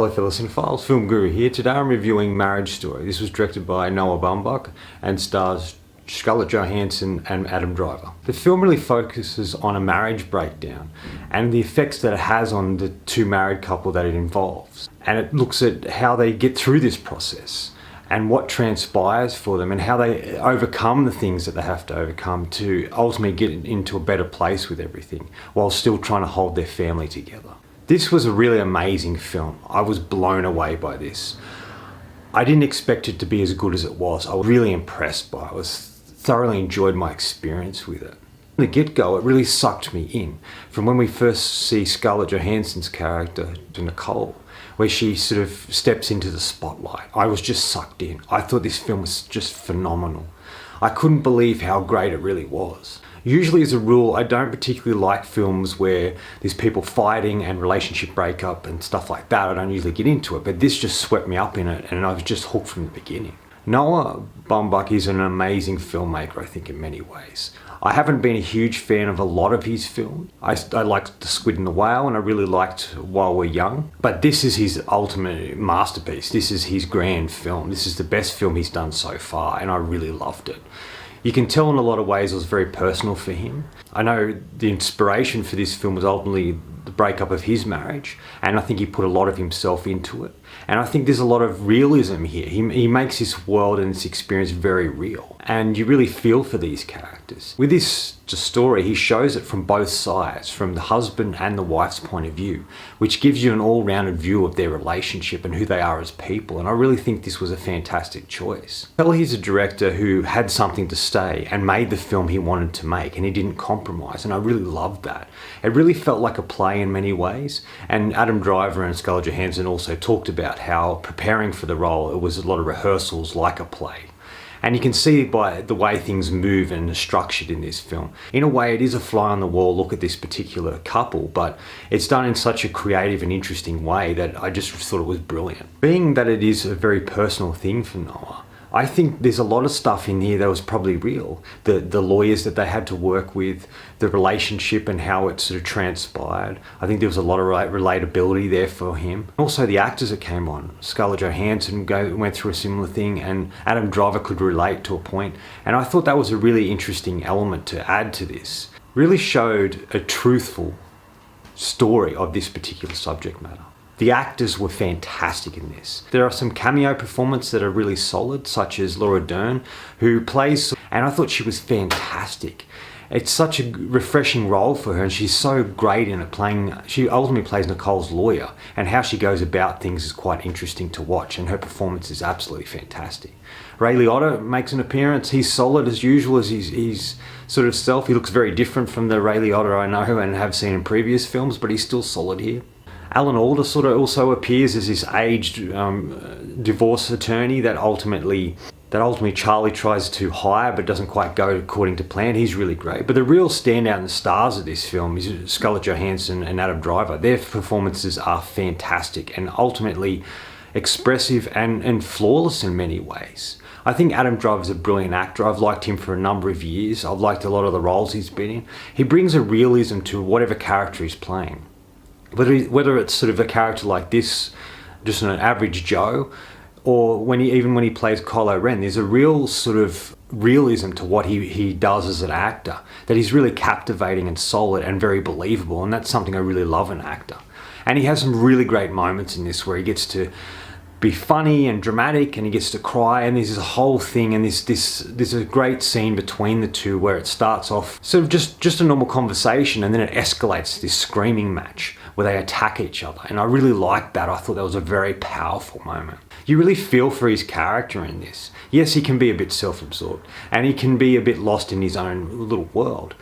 Hello fellow cinephiles, Film Guru here. Today I'm reviewing Marriage Story. This was directed by Baumbach and stars Scarlett, Johanson and Adam Driver. The film really focuses on a marriage breakdown and the effects that it has on the two married couple that it involves. And it looks at how they get through this process and what transpires for them and how they overcome the things that they have to overcome to ultimately get into a better place with everything while still trying to hold their family together. This was a really amazing film. I was blown away by this. I didn't expect it to be as good as it was. I was really impressed by it. I thoroughly enjoyed my experience with it. From the get-go, it really sucked me in. From when we first see Scarlett Johansson's character, Nicole, where she sort of steps into the spotlight, I was just sucked in. I thought this film was just phenomenal. I couldn't believe how great it really was. Usually, as a rule, I don't particularly like films where there's people fighting and relationship breakup and stuff like that. I don't usually get into it, but this just swept me up in it and I was just hooked from the beginning. Baumbach is an amazing filmmaker, I think, in many ways. I haven't been a huge fan of a lot of his films. I liked The Squid and the Whale and I really liked While We're Young, but this is his ultimate masterpiece. This is his grand film. This is the best film he's done so far and I really loved it. You can tell in a lot of ways it was very personal for him. I know the inspiration for this film was ultimately the breakup of his marriage, and I think he put a lot of himself into it. And I think there's a lot of realism here. He makes this world and this experience very real, and you really feel for these characters. With this story, he shows it from both sides, from the husband and the wife's point of view, which gives you an all-rounded view of their relationship and who they are as people, and I really think this was a fantastic choice. Well, he's a director who had something to say and made the film he wanted to make, and he didn't compromise, and I really loved that. It really felt like a play in many ways, and Adam Driver and Scarlett Johansson also talked about how preparing for the role, it was a lot of rehearsals like a play. And you can see by the way things move and are structured in this film. In a way, it is a fly on the wall look at this particular couple, but it's done in such a creative and interesting way that I just thought it was brilliant. Being that it is a very personal thing for Noah, I think there's a lot of stuff in here that was probably real. The lawyers that they had to work with, the relationship and how it sort of transpired. I think there was a lot of relatability there for him. Also the actors that came on. Scarlett Johansson went through a similar thing and Adam Driver could relate to a point. And I thought that was a really interesting element to add to this. Really showed a truthful story of this particular subject matter. The actors were fantastic in this. There are some cameo performances that are really solid, such as Laura Dern, who plays, and I thought she was fantastic. It's such a refreshing role for her and she's so great in it she ultimately plays Nicole's lawyer, and how she goes about things is quite interesting to watch, and her performance is absolutely fantastic. Ray Liotta makes an appearance. He's solid as usual as his sort of self. He looks very different from the Ray Liotta I know and have seen in previous films, but he's still solid here. Alan Alda sort of also appears as this aged divorce attorney that ultimately Charlie tries to hire but doesn't quite go according to plan. He's really great. But the real standout and stars of this film is Scarlett Johansson and Adam Driver. Their performances are fantastic and ultimately expressive and flawless in many ways. I think Adam Driver's a brilliant actor. I've liked him for a number of years. I've liked a lot of the roles he's been in. He brings a realism to whatever character he's playing. Whether it's sort of a character like this, just an average Joe, or even when he plays Kylo Ren, there's a real sort of realism to what he does as an actor, that he's really captivating and solid and very believable, and that's something I really love in an actor. And he has some really great moments in this where he gets to be funny and dramatic and he gets to cry, and there's this whole thing, and there's a great scene between the two where it starts off sort of just a normal conversation and then it escalates to this screaming match where they attack each other, and I really liked that. I thought that was a very powerful moment. You really feel for his character in this. Yes, he can be a bit self-absorbed and he can be a bit lost in his own little world,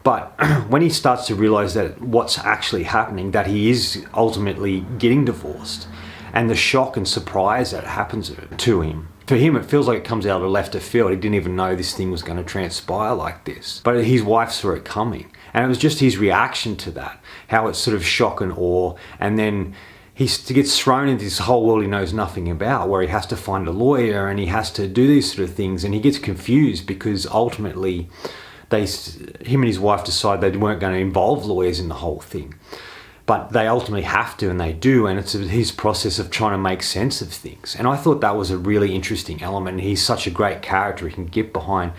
but when he starts to realize that what's actually happening, that he is ultimately getting divorced, and the shock and surprise that happens to him. For him, it feels like it comes out of left field. He didn't even know this thing was going to transpire like this. But his wife saw it coming. And it was just his reaction to that, how it's sort of shock and awe. And then he gets thrown into this whole world he knows nothing about, where he has to find a lawyer and he has to do these sort of things. And he gets confused because ultimately him and his wife decide they weren't going to involve lawyers in the whole thing. but they ultimately have to, and they do, and it's his process of trying to make sense of things. And I thought that was a really interesting element. He's such a great character. He can get behind.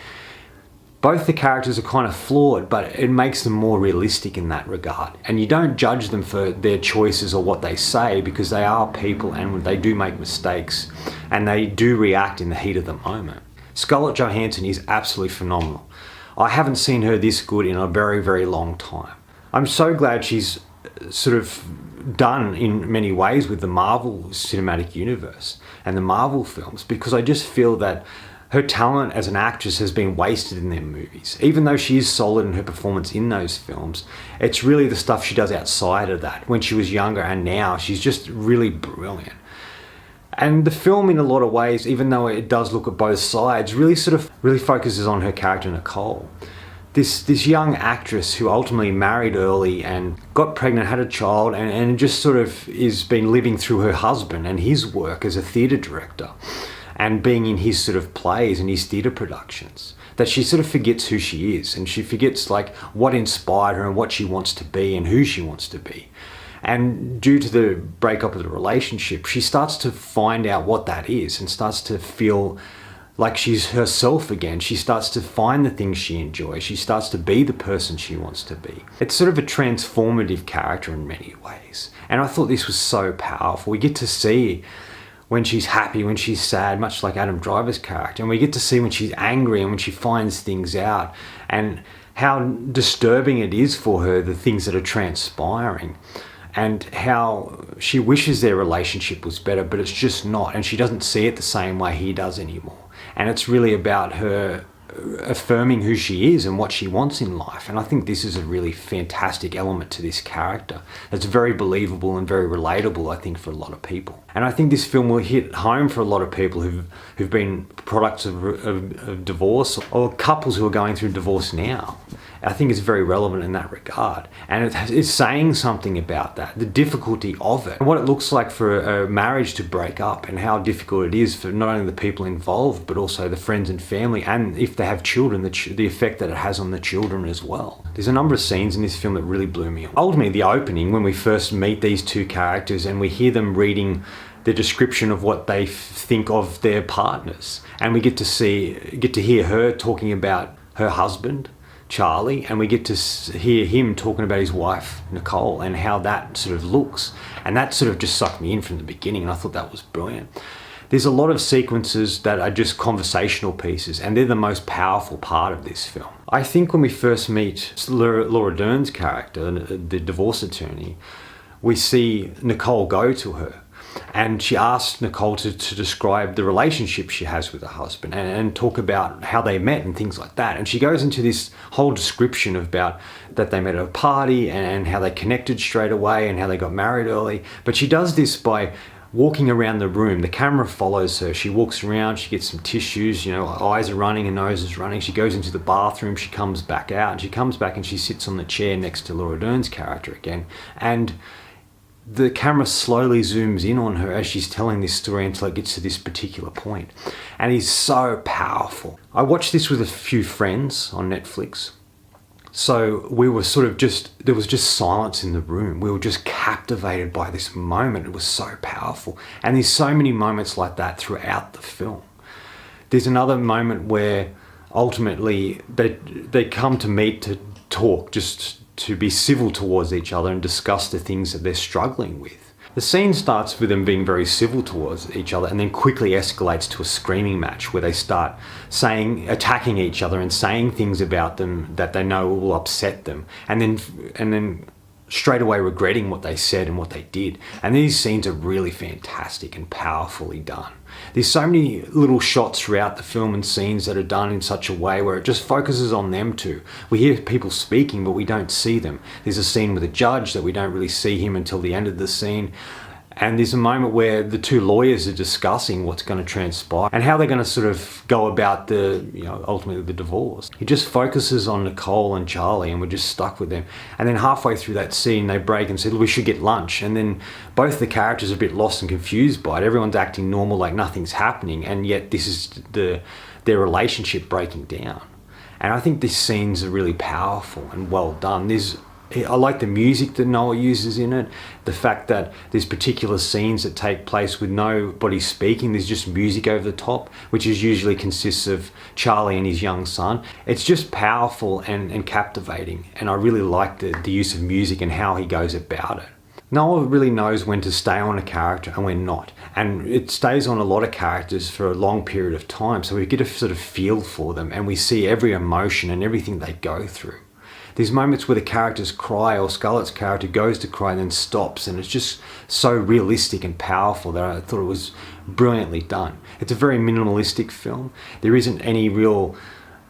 Both the characters are kind of flawed, but it makes them more realistic in that regard. And you don't judge them for their choices or what they say, because they are people and they do make mistakes and they do react in the heat of the moment. Scarlett Johansson is absolutely phenomenal. I haven't seen her this good in a very, very long time. I'm so glad she's sort of done in many ways with the Marvel Cinematic Universe and the Marvel films, because I just feel that her talent as an actress has been wasted in their movies. Even though she is solid in her performance in those films, it's really the stuff she does outside of that. When she was younger and now, she's just really brilliant. And the film, in a lot of ways, even though it does look at both sides, really focuses on her character Nicole. This young actress who ultimately married early and got pregnant, had a child, and just sort of is been living through her husband and his work as a theatre director, and being in his sort of plays and his theatre productions, that she sort of forgets who she is, and she forgets like what inspired her and what she wants to be and who she wants to be. And due to the breakup of the relationship, she starts to find out what that is and starts to feel like she's herself again. She starts to find the things she enjoys. She starts to be the person she wants to be. It's sort of a transformative character in many ways. And I thought this was so powerful. We get to see when she's happy, when she's sad, much like Adam Driver's character. And we get to see when she's angry and when she finds things out, and how disturbing it is for her, the things that are transpiring, and how she wishes their relationship was better, but it's just not. And she doesn't see it the same way he does anymore. And it's really about her affirming who she is and what she wants in life. And I think this is a really fantastic element to this character. It's very believable and very relatable, I think, for a lot of people. And I think this film will hit home for a lot of people who've been products of divorce, or couples who are going through divorce now. I think it's very relevant in that regard. And it's saying something about that, the difficulty of it, and what it looks like for a marriage to break up, and how difficult it is for not only the people involved, but also the friends and family, and if they have children, the effect that it has on the children as well. There's a number of scenes in this film that really blew me away. Ultimately, the opening, when we first meet these two characters and we hear them reading the description of what they think of their partners, and we get to hear her talking about her husband, Charlie, and we get to hear him talking about his wife, Nicole, and how that sort of looks. And that sort of just sucked me in from the beginning, and I thought that was brilliant. There's a lot of sequences that are just conversational pieces, and they're the most powerful part of this film. I think when we first meet Laura Dern's character, the divorce attorney, we see Nicole go to her. And she asked Nicole to describe the relationship she has with her husband, and talk about how they met and things like that. And she goes into this whole description about that they met at a party and how they connected straight away and how they got married early. But she does this by walking around the room. The camera follows her. She walks around, she gets some tissues, her eyes are running, her nose is running. She goes into the bathroom, she comes back out, and she comes back and she sits on the chair next to Laura Dern's character again. And the camera slowly zooms in on her as she's telling this story until it gets to this particular point. And he's so powerful. I watched this with a few friends on Netflix. So we were there was just silence in the room. We were just captivated by this moment. It was so powerful. And there's so many moments like that throughout the film. There's another moment where ultimately they come to meet to talk, just to be civil towards each other and discuss the things that they're struggling with. The scene starts with them being very civil towards each other, and then quickly escalates to a screaming match where they start attacking each other and saying things about them that they know will upset them, and then straight away regretting what they said and what they did. And these scenes are really fantastic and powerfully done. There's so many little shots throughout the film and scenes that are done in such a way where it just focuses on them two. We hear people speaking, but we don't see them. There's a scene with a judge that we don't really see him until the end of the scene. And there's a moment where the two lawyers are discussing what's going to transpire and how they're going to sort of go about ultimately the divorce. He just focuses on Nicole and Charlie, and we're just stuck with them. And then halfway through that scene, they break and say, we should get lunch. And then both the characters are a bit lost and confused by it. Everyone's acting normal, like nothing's happening. And yet this is their relationship breaking down. And I think these scenes are really powerful and well done. There's I like the music that Noah uses in it, the fact that there's particular scenes that take place with nobody speaking, there's just music over the top, which usually consists of Charlie and his young son. It's just powerful and captivating, and I really like the use of music and how he goes about it. Noah really knows when to stay on a character and when not, and it stays on a lot of characters for a long period of time, so we get a sort of feel for them and we see every emotion and everything they go through. There's moments where the characters cry, or Scarlett's character goes to cry and then stops, and it's just so realistic and powerful that I thought it was brilliantly done. It's a very minimalistic film. There isn't any real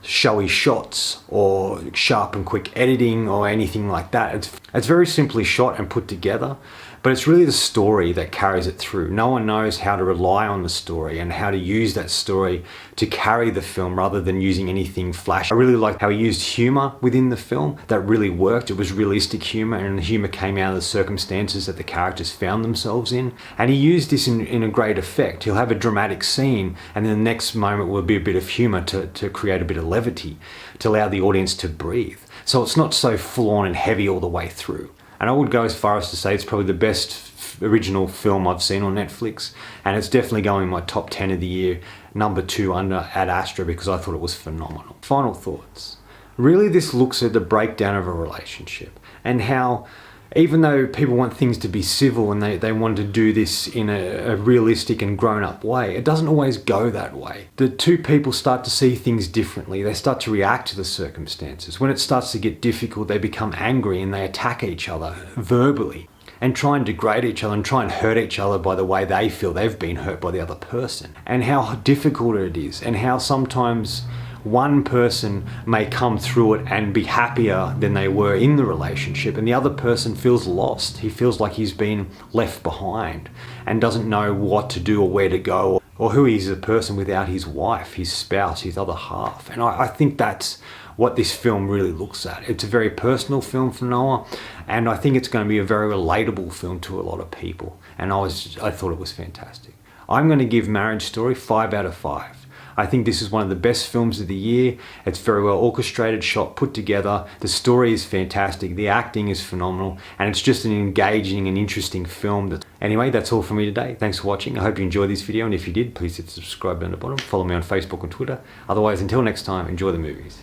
showy shots or sharp and quick editing or anything like that. It's very simply shot and put together, but it's really the story that carries it through. No one knows how to rely on the story and how to use that story to carry the film rather than using anything flash. I really liked how he used humor within the film. That really worked. It was realistic humor, and the humor came out of the circumstances that the characters found themselves in. And he used this in a great effect. He'll have a dramatic scene, and then the next moment will be a bit of humor to create a bit of levity, to allow the audience to breathe. So it's not so full on and heavy all the way through. And I would go as far as to say it's probably the best original film I've seen on Netflix, and it's definitely going in my top 10 of the year, number 2 under Ad Astra, because I thought it was phenomenal. Final thoughts. Really, this looks at the breakdown of a relationship and how, even though people want things to be civil and they want to do this in a realistic and grown-up way, it doesn't always go that way. The two people start to see things differently. They start to react to the circumstances. When it starts to get difficult, they become angry and they attack each other verbally and try and degrade each other and try and hurt each other by the way they feel they've been hurt by the other person. And how difficult it is, and how sometimes one person may come through it and be happier than they were in the relationship, and the other person feels lost. He feels like he's been left behind and doesn't know what to do or where to go, or who he is as a person without his wife, his spouse, his other half. And I think that's what this film really looks at. It's a very personal film for Noah, and I think it's going to be a very relatable film to a lot of people. And I thought it was fantastic. I'm going to give Marriage Story 5 out of 5. I think this is one of the best films of the year. It's very well orchestrated, shot, put together. The story is fantastic. The acting is phenomenal. And it's just an engaging and interesting film. Anyway, that's all from me today. Thanks for watching. I hope you enjoyed this video. And if you did, please hit the subscribe button at the bottom. Follow me on Facebook and Twitter. Otherwise, until next time, enjoy the movies.